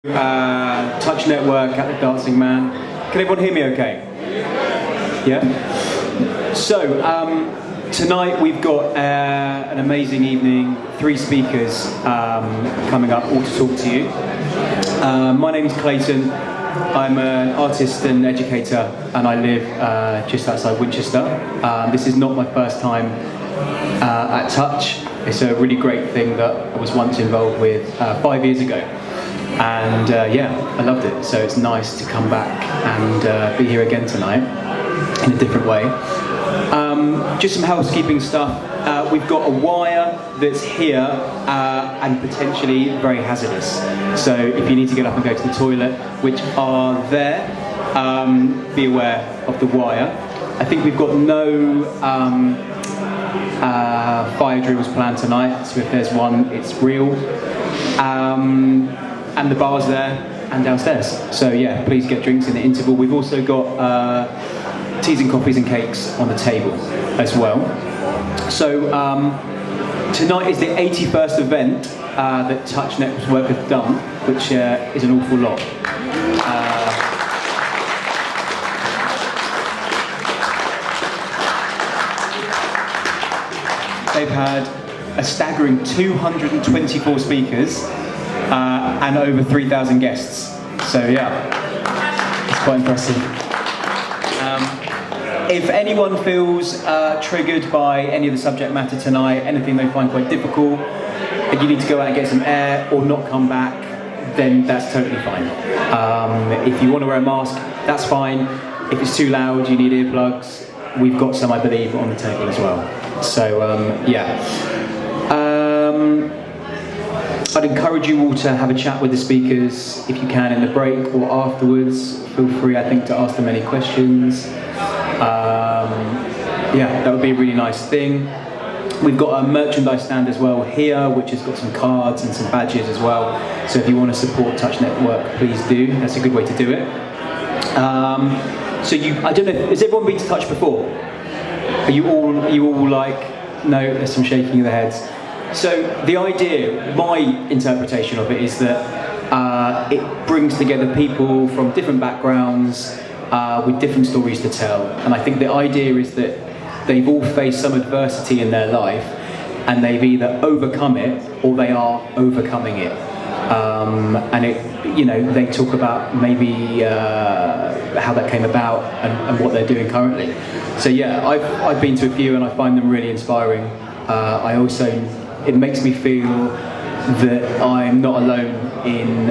Touch Network at the Dancing Man. Can everyone hear me okay? Yeah? So, tonight we've got an amazing evening, 3 speakers coming up, all to talk to you. My name is Clayton. I'm an artist and educator, and I live just outside Winchester. This is not my first time at Touch. It's a really great thing that I was once involved with 5 years ago. And yeah, I loved it. So it's nice to come back and be here again tonight in a different way. Just some housekeeping stuff. We've got a wire that's here and potentially very hazardous. So if you need to get up and go to the toilet, which are there, be aware of the wire. I think we've got no fire drills planned tonight, so if there's one, it's real. And the bar's there and downstairs. So yeah, please get drinks in the interval. We've also got teas and coffees and cakes on the table as well. So tonight is the 81st event that Touch Network has done, which is an awful lot. They've had a staggering 224 speakers and over 3,000 guests. So yeah, it's quite impressive. If anyone feels triggered by any of the subject matter tonight, anything they find quite difficult, and you need to go out and get some air or not come back, then that's totally fine. If you want to wear a mask, that's fine. If it's too loud, you need earplugs, we've got some, I believe, on the table as well. So yeah. I'd encourage you all to have a chat with the speakers if you can in the break or afterwards. Feel free, I think, to ask them any questions. Yeah, that would be a really nice thing. We've got a merchandise stand as well here, which has got some cards and some badges as well. So if you want to support Touch Network, please do. That's a good way to do it. So I don't know, has everyone been to Touch before? Are you all like, no, there's some shaking of the heads. So the idea, my interpretation of it is that it brings together people from different backgrounds with different stories to tell. And I think the idea is that they've all faced some adversity in their life and they've either overcome it or they are overcoming it. And it, you know, they talk about maybe how that came about and what they're doing currently. So yeah, I've been to a few and I find them really inspiring. It makes me feel that I'm not alone in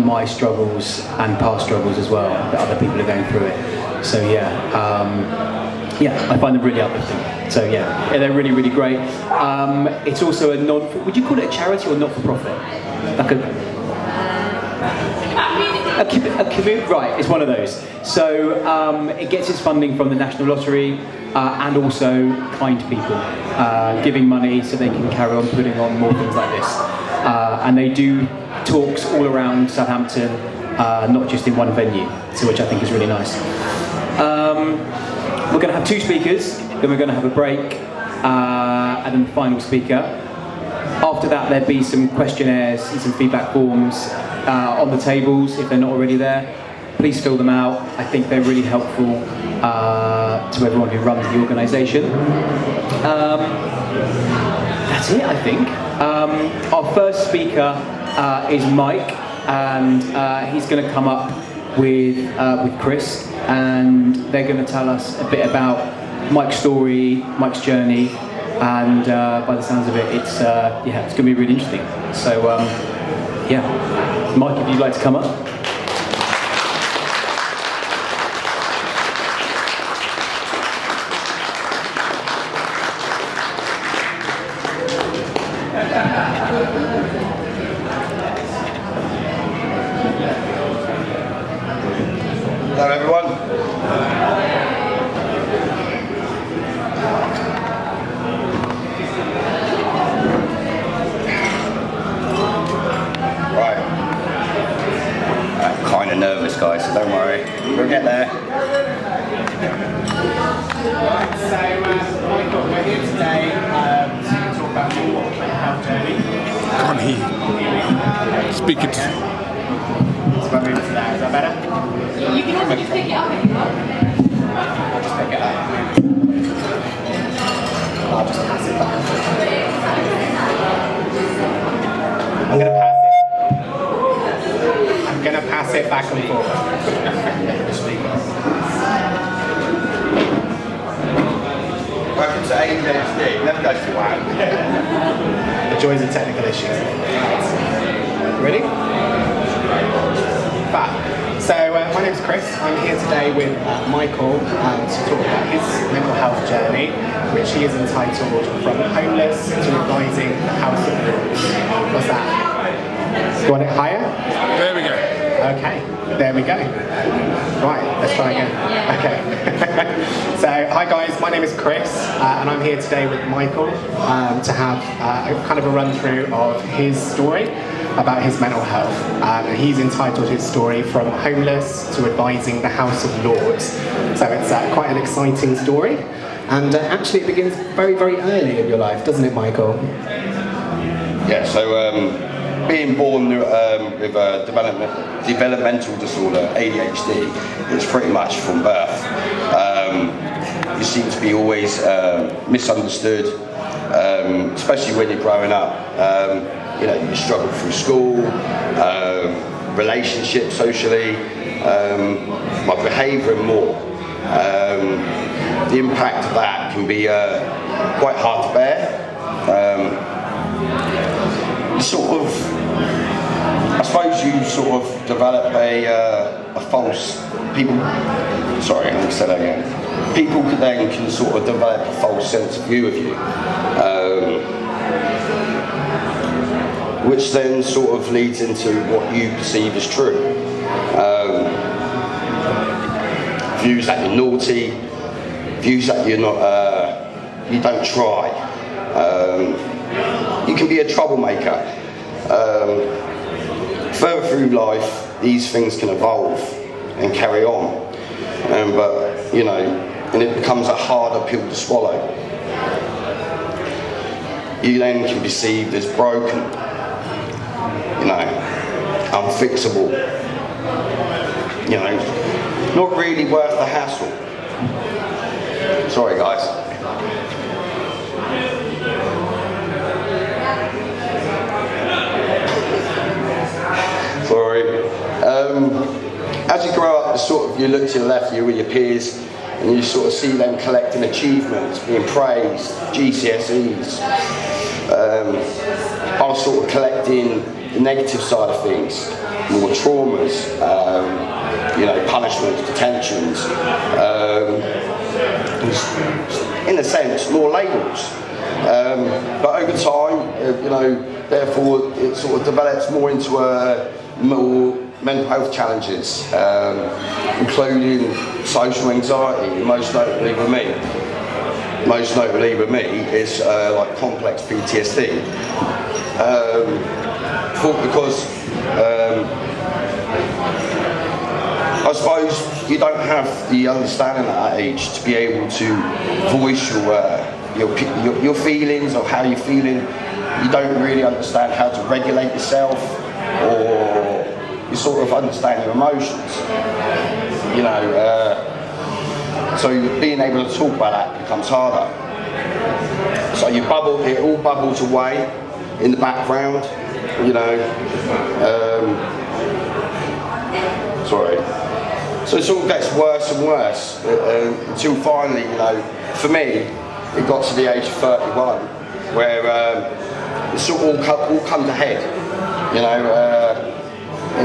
my struggles and past struggles as well, that other people are going through it. So yeah, yeah, I find them really uplifting. So yeah, they're really, really great. It's also a would you call it a charity or not-for-profit? Like a community, right, it's one of those. So it gets its funding from the National Lottery and also kind people giving money so they can carry on putting on more things like this. And they do talks all around Southampton, not just in one venue, so which I think is really nice. We're going to have 2 speakers, then we're going to have a break, and then the final speaker. After that, there'd be some questionnaires and some feedback forms on the tables, if they're not already there. Please fill them out. I think they're really helpful to everyone who runs the organisation. That's it, I think. Our first speaker is Mike, and he's going to come up with Chris, and they're going to tell us a bit about Mike's story, Mike's journey, and by the sounds of it, it's going to be really interesting. So yeah, Mike, if you'd like to come up. Hello everyone. Right. I'm kind of nervous, guys, so don't worry. We'll get there. Right, so we're here today to talk about your mental health journey. Speak it. I move it to there? Is that better? You can also just pick it up if you want. I'll just pick it up. I'll just pass it back. I'm going to pass it. I'm going to pass it back and forth. Welcome to ADHD. Never goes to one. The joys of technical issues. Ready? Back. So my name's Chris. I'm here today with Michael to talk about his mental health journey, which he is entitled From Homeless to Advising the House of Lords. What's that? You want it higher? There we go. Okay, there we go. Right, let's try again. Okay. So, hi guys, my name is Chris, and I'm here today with Michael to have a kind of a run through of his story about his mental health. And he's entitled his story From Homeless to Advising the House of Lords. So it's quite an exciting story, and actually it begins very, very early in your life, doesn't it, Michael? Yeah, so being born with a developmental disorder, ADHD, it's pretty much from birth. You seem to be always misunderstood, especially when you're growing up. You know, you struggle through school, relationships, socially, my behaviour and more. The impact of that can be quite hard to bear. Sort of, I suppose you sort of develop a false, sorry, I'm going to say that again. People then can sort of develop a false sense of view of you, which then sort of leads into what you perceive as true. Views that you're naughty, views that you're not, you don't try. You can be a troublemaker. Further through life, these things can evolve and carry on, but you know, and it becomes a harder pill to swallow. You then can be perceived as broken, you know, unfixable, you know, not really worth the hassle. Sorry, guys. Sorry. As you grow up, sort of, you look to your left, you're with your peers, and you sort of see them collecting achievements, being praised, GCSEs. I was sort of collecting the negative side of things, more traumas, you know, punishments, detentions, in a sense, more labels. But over time, you know, therefore, it sort of develops more into more mental health challenges, including social anxiety, most notably with me. Most notably with me is like complex PTSD. Because I suppose you don't have the understanding at that age to be able to voice your feelings or how you're feeling. You don't really understand how to regulate yourself, or you sort of understand your emotions. You know, so being able to talk about that becomes harder. So it all bubbles away in the background. You know, sorry. So it sort of gets worse and worse until finally, you know, for me, it got to the age of 31, where it sort of all come to head. You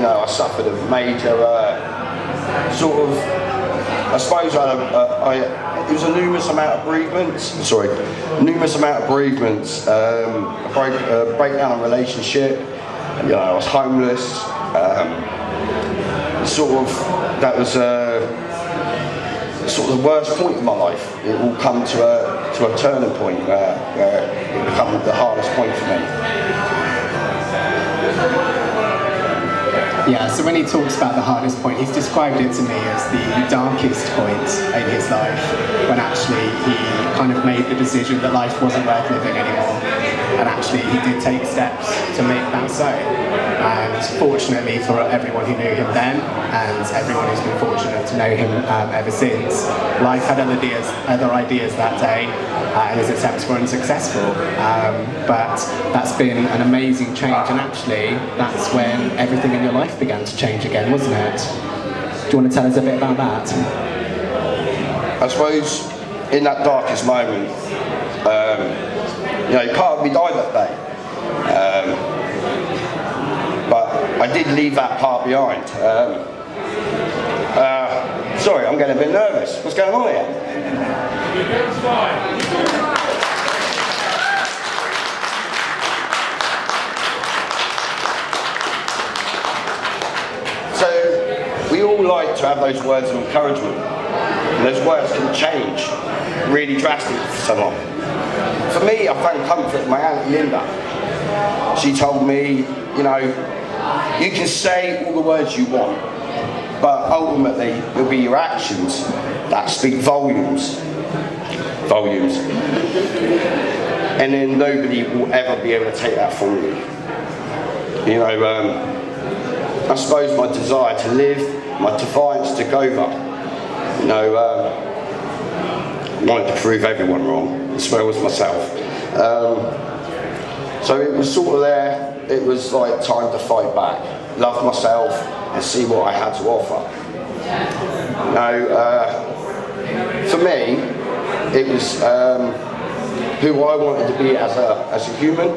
know, I suffered a major sort of, I suppose it was a numerous amount of bereavements. A breakdown in relationship. You know, I was homeless. That was sort of the worst point of my life. It all come to a turning point where it became the hardest point for me. Yeah, so when he talks about the hardest point, he's described it to me as the darkest point in his life, when actually he kind of made the decision that life wasn't worth living anymore. and actually he did take steps to make that so. And fortunately for everyone who knew him then, and everyone who's been fortunate to know him ever since, life had other ideas that day, and his attempts were unsuccessful. But that's been an amazing change, and actually that's when everything in your life began to change again, wasn't it? Do you want to tell us a bit about that? I suppose in that darkest moment, part of me died that day. But I did leave that part behind. Sorry, I'm getting a bit nervous. What's going on here? So, we all like to have those words of encouragement. And those words can change really drastically for someone. For me, I found comfort in my Aunt Linda. She told me, you can say all the words you want, but ultimately it'll be your actions that speak volumes. And then nobody will ever be able to take that from you. I suppose my desire to live, my defiance to go over, wanted to prove everyone wrong, as well as myself. So it was sort of there, it was like time to fight back, love myself and see what I had to offer. For me, it was who I wanted to be as a human,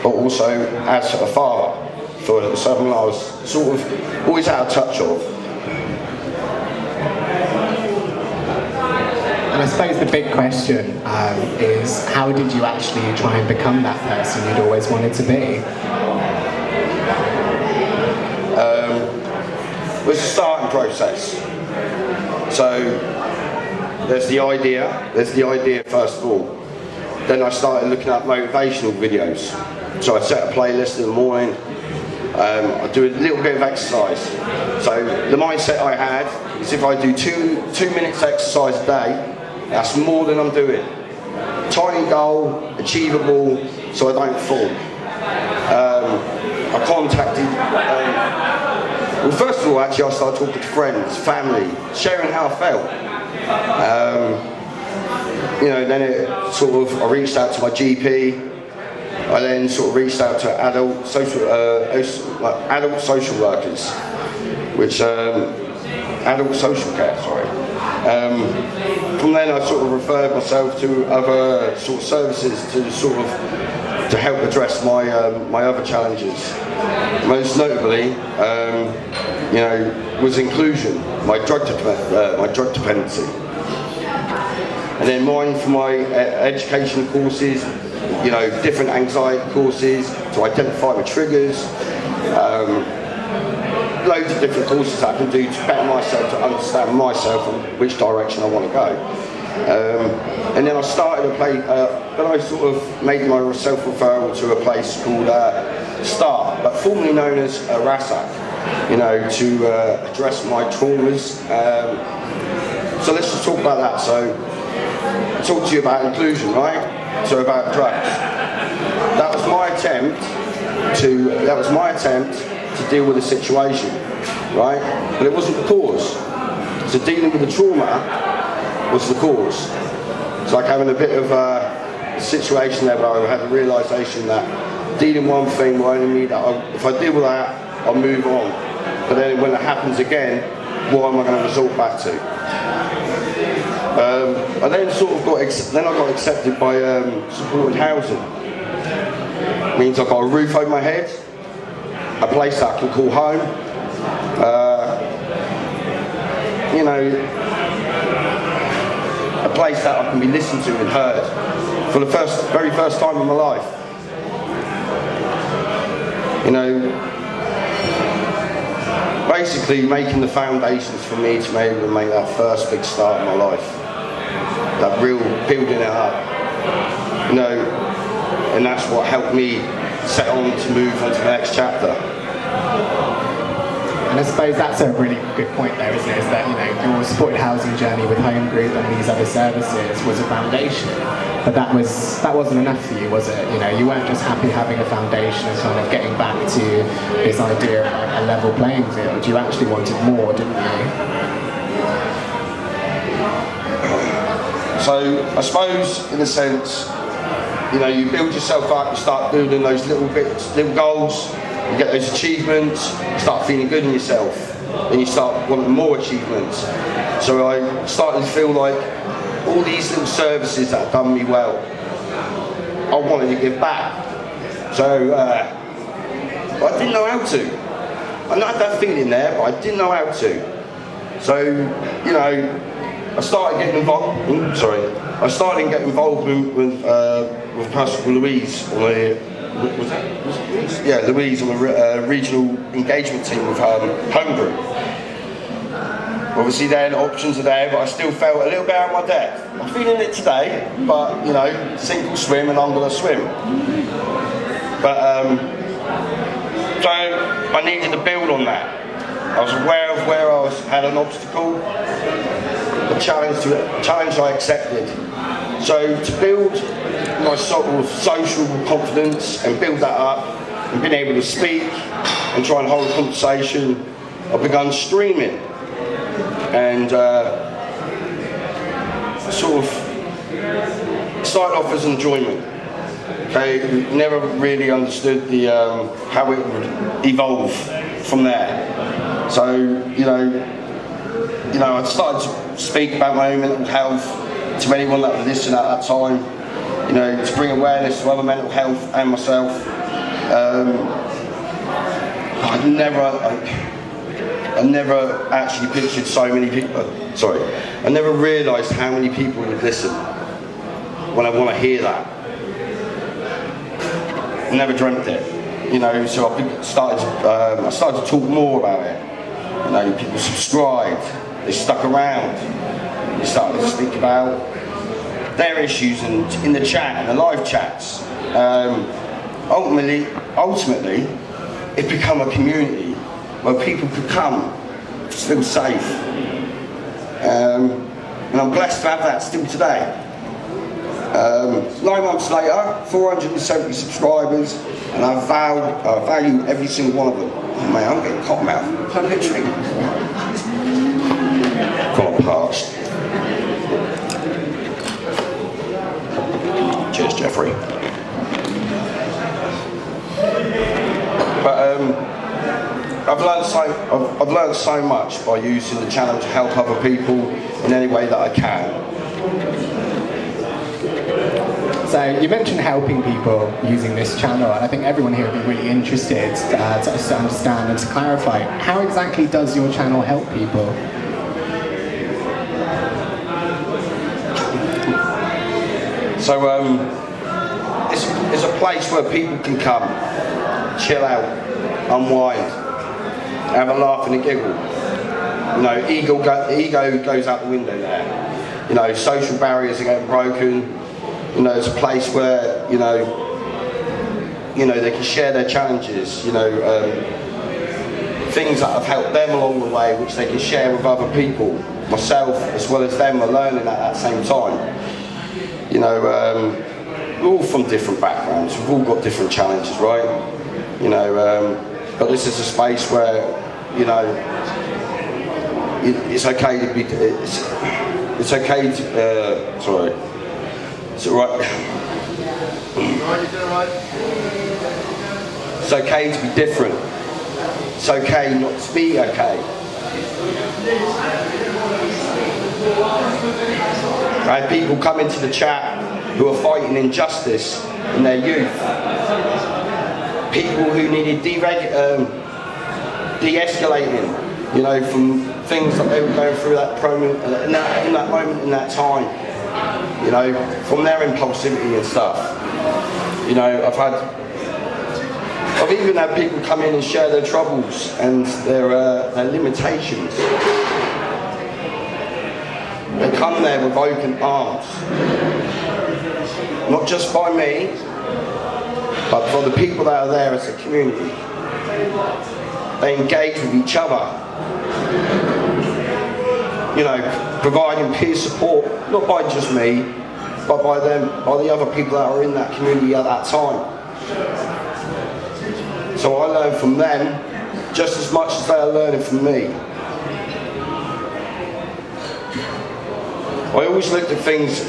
but also as a father, for someone I was sort of always out of touch of. And I suppose the big question is, how did you actually try and become that person you'd always wanted to be? It was a starting process. So there's the idea first of all. Then I started looking at motivational videos. So I set a playlist in the morning. I do a little bit of exercise. So the mindset I had is if I do two minutes exercise a day, that's more than I'm doing. Tiny goal, achievable, so I don't fall. I contacted, well first of all actually I started talking to friends, family, sharing how I felt. Then it sort of, I reached out to my GP. I then sort of reached out to adult social workers, which adult social care, sorry. From then I sort of referred myself to other sort of services to help address my other challenges. Most notably, was inclusion, my drug dependency. And then mine for my education courses, different anxiety courses to identify my triggers, loads of different courses I can do to better myself, to understand myself and which direction I want to go. And then I started then I sort of made my self-referral to a place called START, but formerly known as MASSACR, to address my traumas. So let's just talk about that. So I talked to you about inclusion, right? So about drugs. That was my attempt to deal with the situation, right? But it wasn't the cause. So dealing with the trauma was the cause. It's like having a bit of a situation there where I had a realisation that dealing one thing will only mean that if I deal with that, I'll move on. But then when it happens again, what am I going to resort back to? I then sort of got accepted by supported housing. Means I've got a roof over my head, a place that I can call home. A place that I can be listened to and heard for the very first time in my life. Basically making the foundations for me to be able to make that first big start in my life. That real building it up. And that's what helped me set on to move on to the next chapter. And And I suppose that's a really good point there, isn't it? Is that, you know, your supported housing journey with Home Group and these other services was a foundation, but that wasn't enough for you, was it? You know, you weren't just happy having a foundation and kind of getting back to this idea of like a level playing field. You actually wanted more, didn't you? So I suppose, in a sense, you know, you build yourself up, you start building those little bits, little goals, you get those achievements, you start feeling good in yourself, and you start wanting more achievements. So I started to feel like all these little services that have done me well, I wanted to give back. So but I didn't know how to. I had that feeling there, but I didn't know how to. So, you know, I started getting involved. I started getting involved with a person called Louise on Louise on the regional engagement team with Home Group. Obviously, the options are there, but I still felt a little bit out of my depth. I'm feeling it today, but you know, sink or swim, and I'm going to swim. But so I needed to build on that. I was aware of where I had an obstacle. The challenge I accepted. So to build my sort of social confidence and build that up and being able to speak and try and hold a conversation, I've begun streaming and sort of started off as enjoyment. Okay, never really understood the how it would evolve from there. So you know, I started to speak about my own mental health to anyone that would listen at that time, you know, to bring awareness to other mental health and myself. I never actually pictured so many people, I never realised how many people would listen when I want to hear that. I never dreamt it, you know, so I started to talk more about it. You know, people subscribed, they stuck around, they started to speak about their issues and in the chat, and the live chats. Ultimately, it became a community where people could come, feel safe. And I'm blessed to have that still today. 9 months later, 470 subscribers, and I value every single one of them. Oh man, I'm getting cotton mouth. I'm literally got parched. Cheers, Jeffrey. But I've learned so much by using the channel to help other people in any way that I can. So you mentioned helping people using this channel, and I think everyone here would be really interested to understand and to clarify, how exactly does your channel help people? So it's a place where people can come, chill out, unwind, have a laugh and a giggle. You know, ego goes out the window there. You know, social barriers are getting broken. You know, it's a place where, you know, they can share their challenges, you know, things that have helped them along the way, which they can share with other people. Myself, as well as them, are learning at that same time. You know, we're all from different backgrounds, we've all got different challenges, right? You know, but this is a space where, you know, it's okay to be, it's okay to, sorry. It's alright. It's okay to be different. It's okay not to be okay. I had people come into the chat who are fighting injustice in their youth. People who needed de-escalating, you know, from things that they were going through in that moment, in that time. You know, from their impulsivity and stuff. You know, I've even had people come in and share their troubles and their limitations. They come there with open arms. Not just by me, but for the people that are there as a community. they engage with each other. You know, providing peer support, not by just me, but by them, by the other people that are in that community at that time. So I learn from them just as much as they are learning from me. I always looked at things.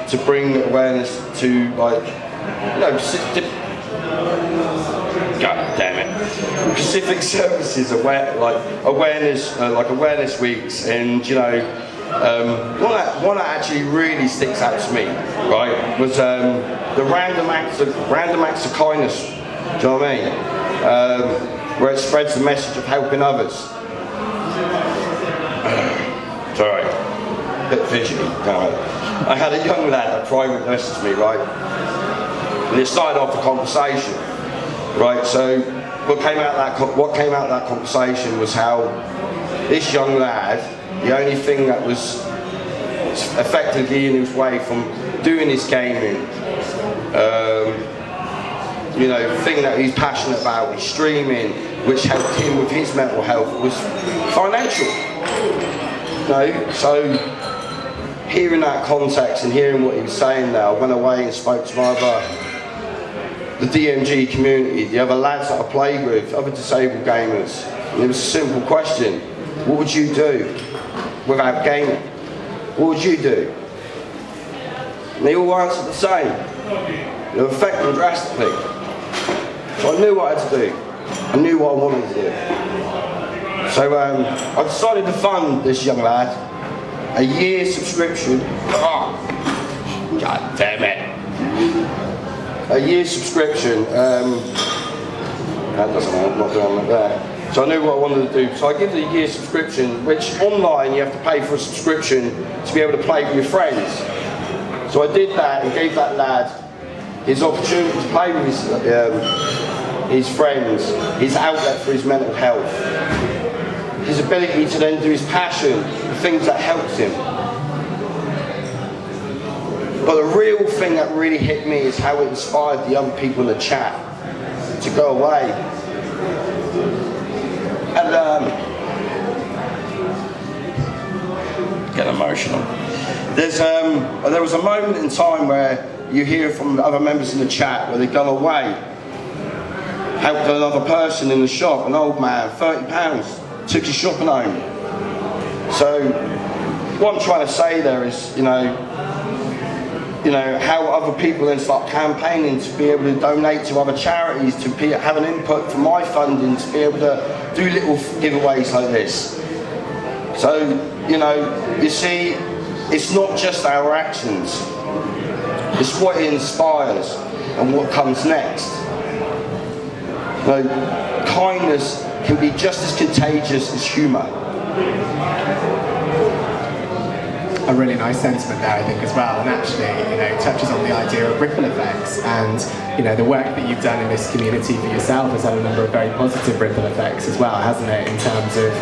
To bring awareness to, like, you know, God damn it, Pacific Services awareness weeks, and you know, one that actually really sticks out to me, right, was the random acts of kindness. Do you know what I mean? Where it spreads the message of helping others. Sorry, a bit fidgety. I had a young lad that private messaged me, right, and it started off the conversation, right. So what came out of that conversation was how this young lad, the only thing that was effectively in his way from doing his gaming, you know, the thing that he's passionate about, his streaming, which helped him with his mental health, was financial. You know, so hearing that context and hearing what he was saying there, I went away and spoke to the DMG community, the other lads that I played with, other disabled gamers. And it was a simple question: what would you do without gaming? What would you do? And they all answered the same. It would affect them drastically. So I knew what I had to do. I knew what I wanted to do. So I decided to fund this young lad a year subscription. Oh, God damn it. A year subscription. That doesn't help, not doing like that. So I knew what I wanted to do. So I give the year subscription, which online you have to pay for a subscription to be able to play with your friends. So I did that and gave that lad his opportunity to play with his friends, his outlet for his mental health, his ability to then do his passion, the things that helped him. But the real thing that really hit me is how it inspired the other people in the chat to go away. And get emotional. There was a moment in time where you hear from other members in the chat where they've gone away, helped another person in the shop, an old man, £30, took his shopping home. So what I'm trying to say there is, you know, how other people then start campaigning to be able to donate to other charities, to have an input for my funding, to be able to do little giveaways like this. So, you know, you see, it's not just our actions, it's what it inspires and what comes next. You know, kindness can be just as contagious as humour. A really nice sentiment there, I think, as well, and actually, you know, touches on the idea of ripple effects, and you know, the work that you've done in this community for yourself has had a number of very positive ripple effects as well, hasn't it, in terms of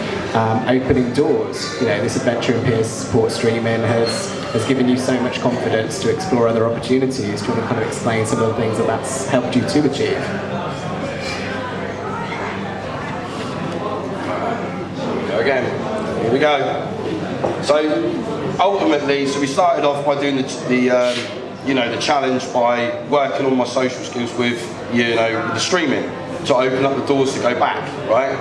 opening doors. You know, this adventure in peer support streaming has given you so much confidence to explore other opportunities. Do you want to kind of explain some of the things that that's helped you to achieve? Again, here we go. So ultimately, we started off by doing the challenge by working on my social skills with, you know, the streaming to open up the doors to go back, right?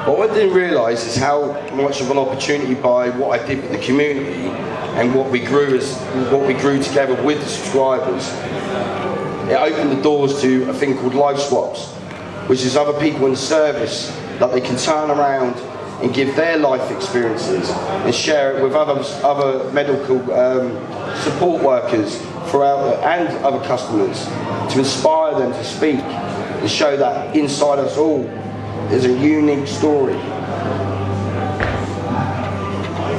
But what I didn't realise is how much of an opportunity by what I did with the community and what we grew together with the subscribers. It opened the doors to a thing called life swaps, which is other people in service that they can turn around and give their life experiences and share it with other medical support workers throughout and other customers to inspire them to speak and show that inside us all is a unique story.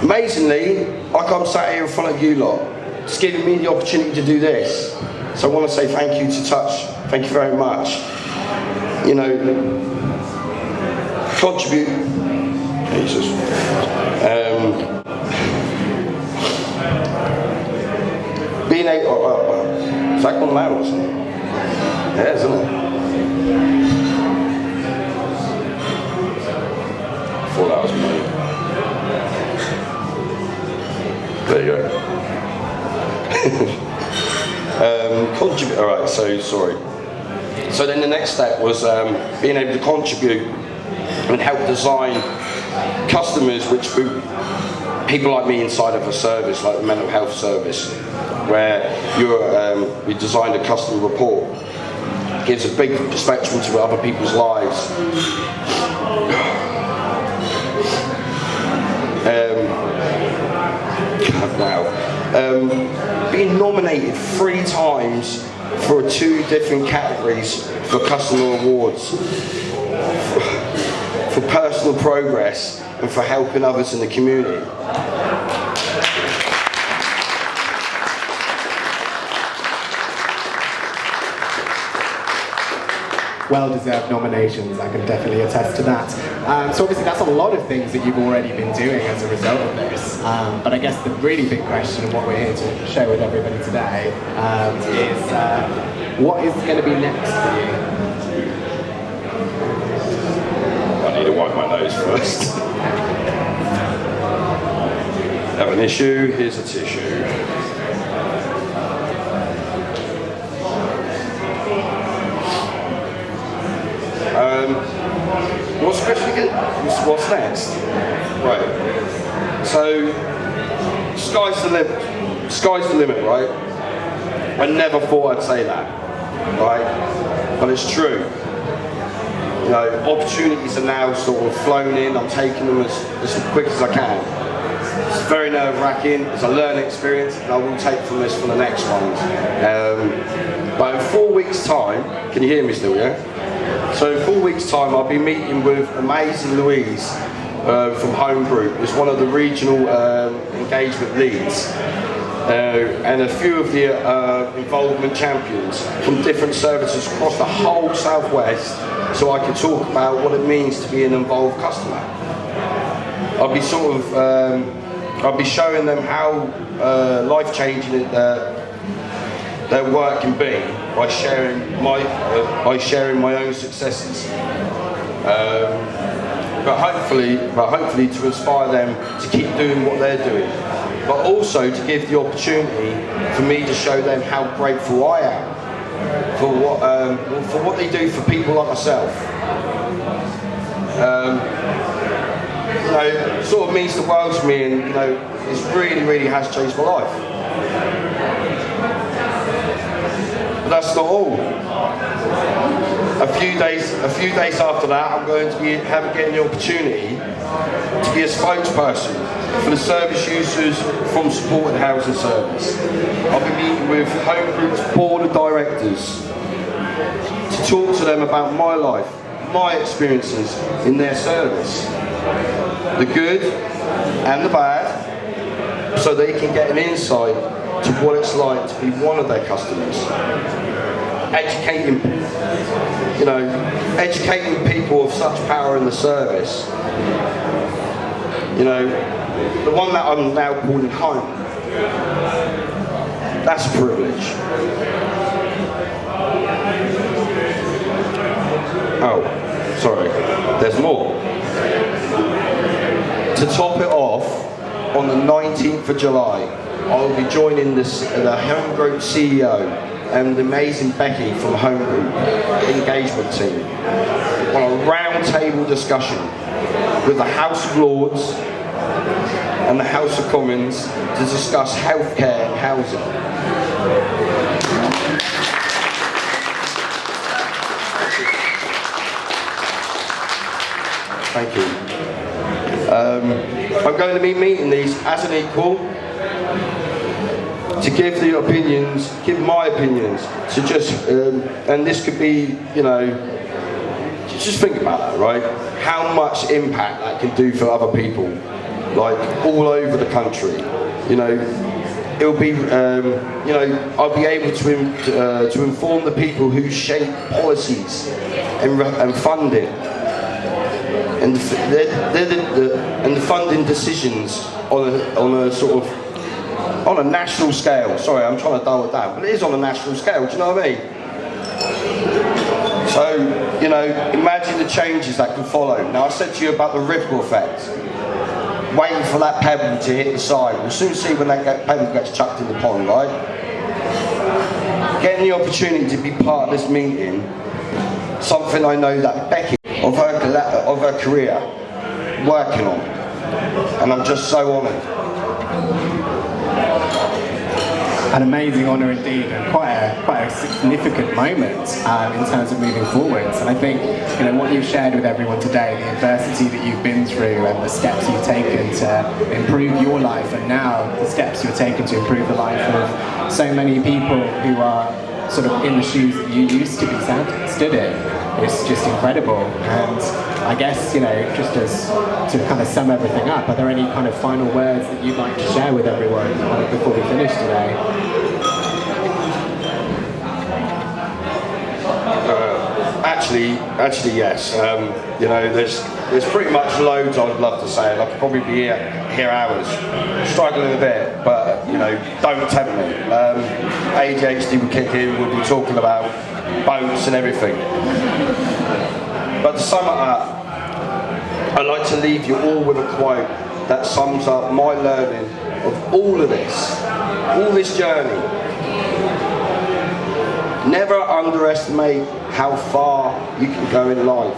Amazingly, like I'm sat here in front of you lot, it's giving me the opportunity to do this. So I want to say thank you to Touch. Thank you very much. You know, contribute. Jesus. Being able, is that gone loud or something? Yeah, isn't it? All right, so sorry. So then the next step was being able to contribute and help design customers, which people like me inside of a service, like the mental health service, where we designed a customer report. It gives a big perspective into other people's lives. Being nominated 3 times for 2 different categories for customer awards, for personal progress and for helping others in the community. Well-deserved nominations, I can definitely attest to that. So obviously that's a lot of things that you've already been doing as a result of this. But I guess the really big question, and what we're here to share with everybody today, is what is going to be next for you? I need to wipe my nose first. Have an issue, here's a tissue. What's the question again? What's next? Right. So, sky's the limit. Sky's the limit, right? I never thought I'd say that, right? But it's true. You know, opportunities are now sort of flown in. I'm taking them as quick as I can. It's very nerve-wracking. It's a learning experience, and I will take from this for the next ones. But in 4 weeks' time, can you hear me still? Yeah. So in 4 weeks' time, I'll be meeting with amazing Louise from Home Group. It's one of the regional engagement leads. And a few of the involvement champions from different services across the whole Southwest, so I can talk about what it means to be an involved customer. I'll be I'll be showing them how life-changing their work can be by sharing my own successes. But hopefully to inspire them to keep doing what they're doing. But also to give the opportunity for me to show them how grateful I am for what they do for people like myself. You know, it sort of means the world to me, and you know, it really has changed my life. But that's not all. A few days after that, I'm going to be getting the opportunity to be a spokesperson for the service users from Supported Housing Service. I'll be meeting with Home Group's board of directors to talk to them about my life, my experiences in their service, the good and the bad, so they can get an insight to what it's like to be one of their customers. Educating people of such power in the service. You know, the one that I'm now calling home. That's a privilege. Oh, sorry, there's more. To top it off, on the 19th of July, I will be joining the Home Group CEO and the amazing Becky from Home Group engagement team on a round table discussion with the House of Lords and the House of Commons to discuss healthcare and housing. Thank you. I'm going to be meeting these as an equal, to give my opinions, to just, and this could be, you know, just think about that, right? How much impact that can do for other people, like all over the country. You know, it'll be, you know, I'll be able to inform the people who shape policies and funding, and the funding decisions on a sort of, on a national scale. Sorry, I'm trying to dull it down, but it is on a national scale, do you know what I mean? So, you know, imagine the changes that can follow. Now, I said to you about the ripple effect, waiting for that pebble to hit the side. We'll soon see when that pebble gets chucked in the pond, right? getting the opportunity to be part of this meeting, something I know that Becky, of her career, working on, and I'm just so honoured. An amazing honour indeed, and quite a significant moment in terms of moving forwards. And I think what you've shared with everyone today, the adversity that you've been through, and the steps you've taken to improve your life, and now the steps you're taking to improve the life of so many people who are sort of in the shoes that you used to be stood in. It's just incredible. And I guess, just as to kind of sum everything up, are there any kind of final words that you'd like to share with everyone before we finish today? Actually, yes. There's pretty much loads I'd love to say, and I could probably be here hours, struggling a bit, but don't tempt me. ADHD will kick in. We'll be talking about boats and everything. But to sum it up, I'd like to leave you all with a quote that sums up my learning of all this journey. Never underestimate how far you can go in life.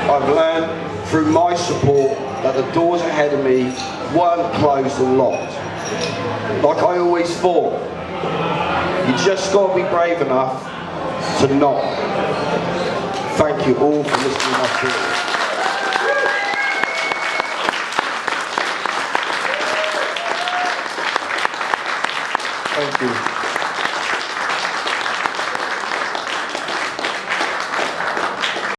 I've learned through my support that the doors ahead of me weren't closed and locked, like I always thought. You just got to be brave enough to knock. Thank you all for listening to my story. Thank you.